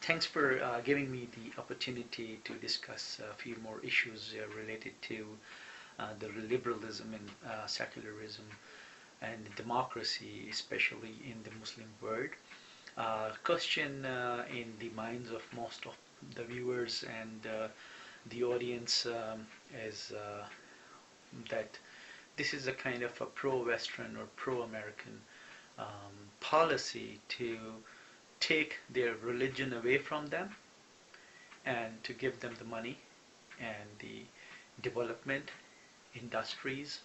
Thanks for giving me the opportunity to discuss a few more issues related to the liberalism and secularism and democracy, especially in the Muslim world. Question in the minds of most of the viewers and the audience is that this is a kind of a pro-Western or pro-American policy to take their religion away from them and to give them the money and the development, industries,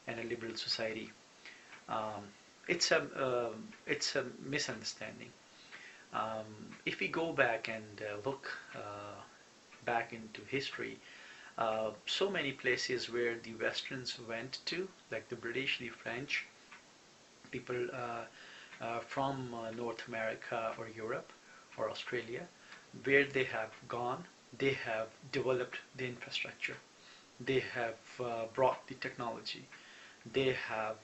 and a liberal society. Um, it's a misunderstanding. Um, if we go back and look back into history, so many places where the Westerns went to, like the British, the French, people from North America or Europe or Australia, where they have gone, they have developed the infrastructure, they have brought the technology, they have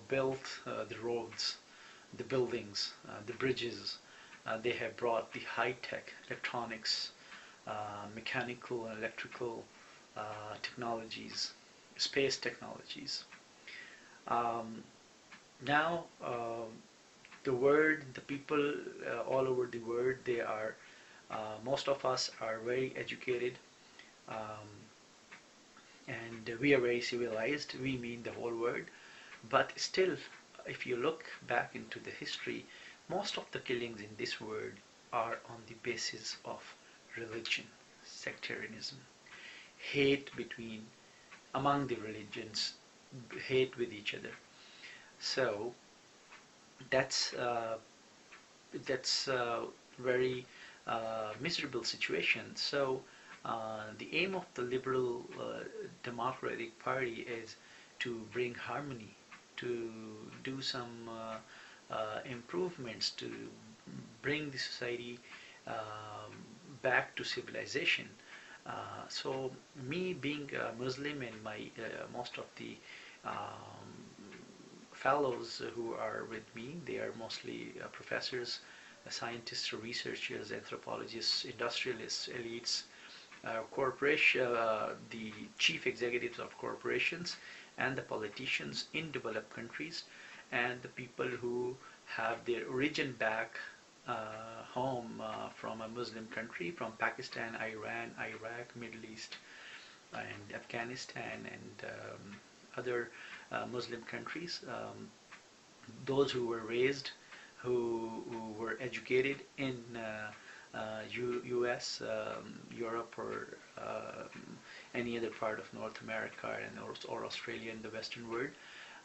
built the roads, the buildings, the bridges, they have brought the high-tech electronics, mechanical and electrical technologies, space technologies. Um, Now, the world, the people all over the world, they are, most of us are very educated, um, and we are very civilized. We mean the whole world. But still, if you look back into the history, most of the killings in this world are on the basis of religion, sectarianism, hate between among the religions, hate with each other. So that's very miserable situation. So the aim of the liberal democratic party is to bring harmony, to do some improvements, to bring the society um, back to civilization. So me being a Muslim and my most of the um, fellows who are with me, they are mostly professors, scientists, researchers, anthropologists, industrialists, elites, corporation, the chief executives of corporations, and the politicians in developed countries, and the people who have their origin back home from a Muslim country, from Pakistan, Iran, Iraq, Middle East, and Afghanistan, and other Muslim countries. Those who were raised, who were educated in US, Europe, or any other part of North America and or Australia in the Western world.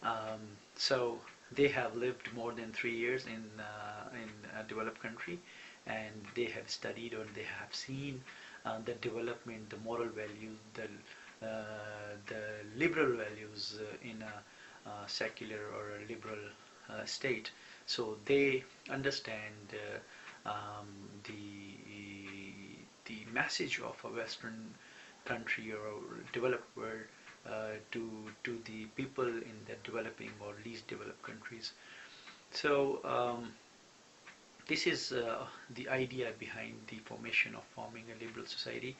Um, so they have lived more than 3 years in a developed country, and they have studied or they have seen the development, the moral values, the liberal values in a secular or a liberal state. So they understand the message of a Western country or a developed world to the people in the developing or least developed countries. So this is the idea behind the formation of forming a liberal society.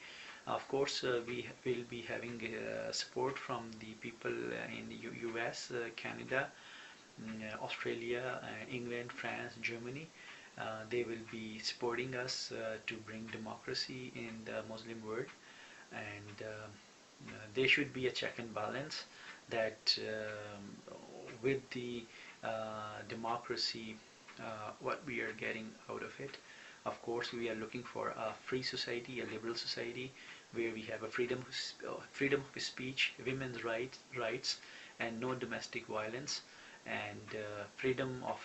Of course, we will be having support from the people in the US, Canada, Australia, England, France, Germany. They will be supporting us to bring democracy in the Muslim world, and there should be a check and balance that with the democracy, what we are getting out of it. Of course, we are looking for a free society, a liberal society, where we have a freedom of speech, women's rights, and no domestic violence, and freedom of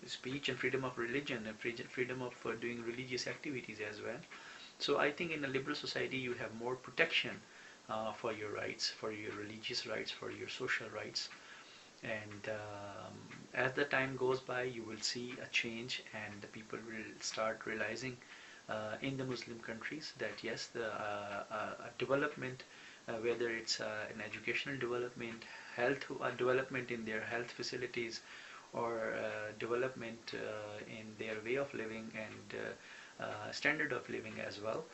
speech and freedom of religion and freedom of doing religious activities as well. So I think in a liberal society you have more protection for your rights, for your religious rights, for your social rights. And as the time goes by, you will see a change, and the people will start realizing in the Muslim countries that yes, the development, whether it's an educational development, health development in their health facilities, or development in their way of living and standard of living as well.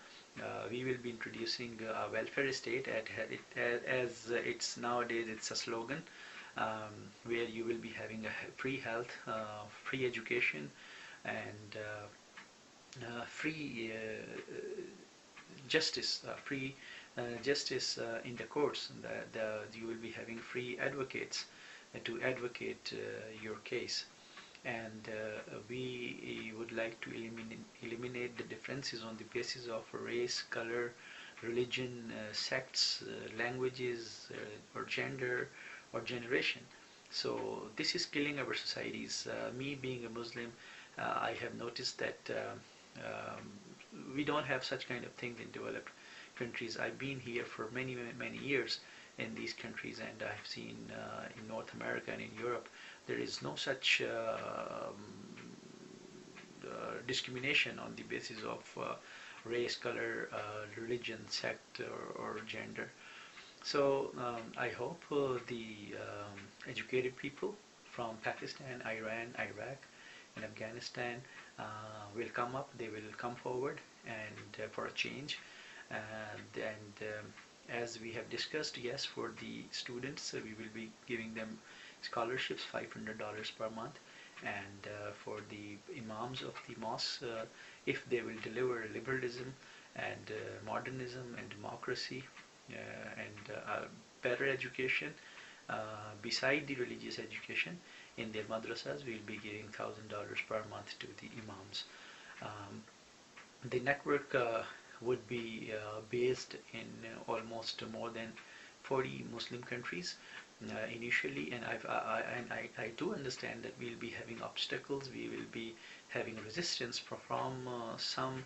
We will be introducing a welfare state as it's nowadays it's a slogan, where you will be having a free health, free education, and free free justice in the courts. You will be having free advocates to advocate your case. And we would like to eliminate the differences on the basis of race, color, religion, sects, languages, or gender, or generation. So this is killing our societies. Me being a Muslim, I have noticed that we don't have such kind of things in developed countries. I've been here for many years in these countries, and I've seen in North America and in Europe there is no such discrimination on the basis of race, color, religion, sect, or gender. So I hope the educated people from Pakistan, Iran, Iraq, and Afghanistan will come up. They will come forward and for a change. And as we have discussed, yes, for the students, we will be giving them scholarships, $500 per month, and for the imams of the mosques, if they will deliver liberalism and modernism and democracy and better education beside the religious education in their madrasas, we will be giving $1,000 per month to the imams. The network would be based in almost more than 40 Muslim countries initially, and I do understand that we'll be having obstacles, we will be having resistance from some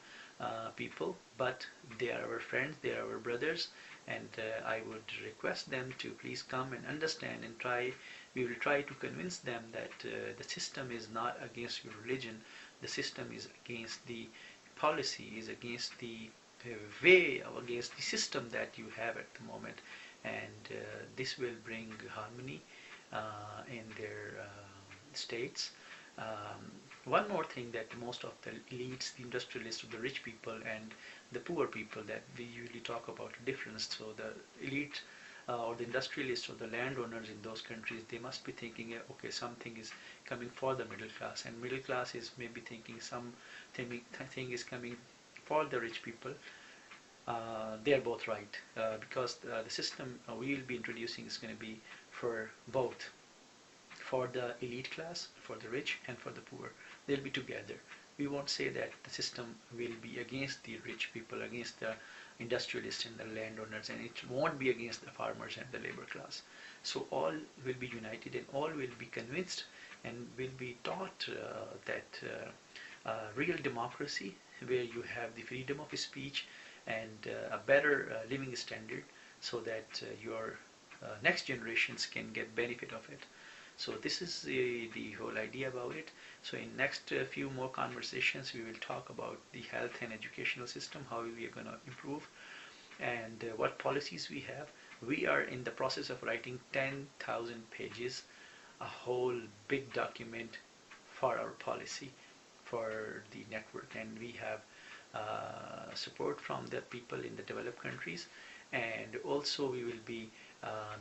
people, but they are our friends, they are our brothers, and I would request them to please come and understand and try. We will try to convince them that the system is not against your religion, the system is against the policy, is against the way, against the system that you have at the moment, and this will bring harmony in their states. One more thing, that most of the elites, the industrialists, the rich people, and the poor people, that we usually talk about a difference. So the elite or the industrialists or the landowners in those countries, they must be thinking, okay, something is coming for the middle class, and middle class is maybe thinking something is coming for the rich people. They are both right, because the system we will be introducing is going to be for both, for the elite class, for the rich, and for the poor. They'll be together. We won't say that the system will be against the rich people, against the industrialists and the landowners, and it won't be against the farmers and the labor class. So all will be united, and all will be convinced and will be taught that real democracy, where you have the freedom of speech and a better living standard, so that your next generations can get benefit of it. So this is the whole idea about it. So in next few more conversations, we will talk about the health and educational system, how we are going to improve, and what policies we have. We are in the process of writing 10,000 pages, a whole big document for our policy for the network, and we have support from the people in the developed countries, and also we will be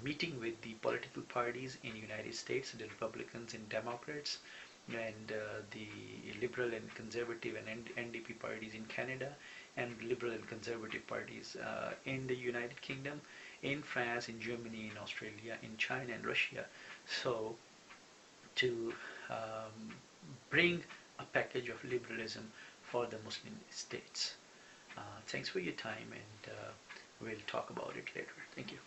meeting with the political parties in the United States, the Republicans and Democrats, and the Liberal and Conservative and NDP parties in Canada, and Liberal and Conservative parties in the United Kingdom, in France, in Germany, in Australia, in China and Russia. So to bring a package of liberalism for the Muslim states. Thanks for your time, and we'll talk about it later. Thank you.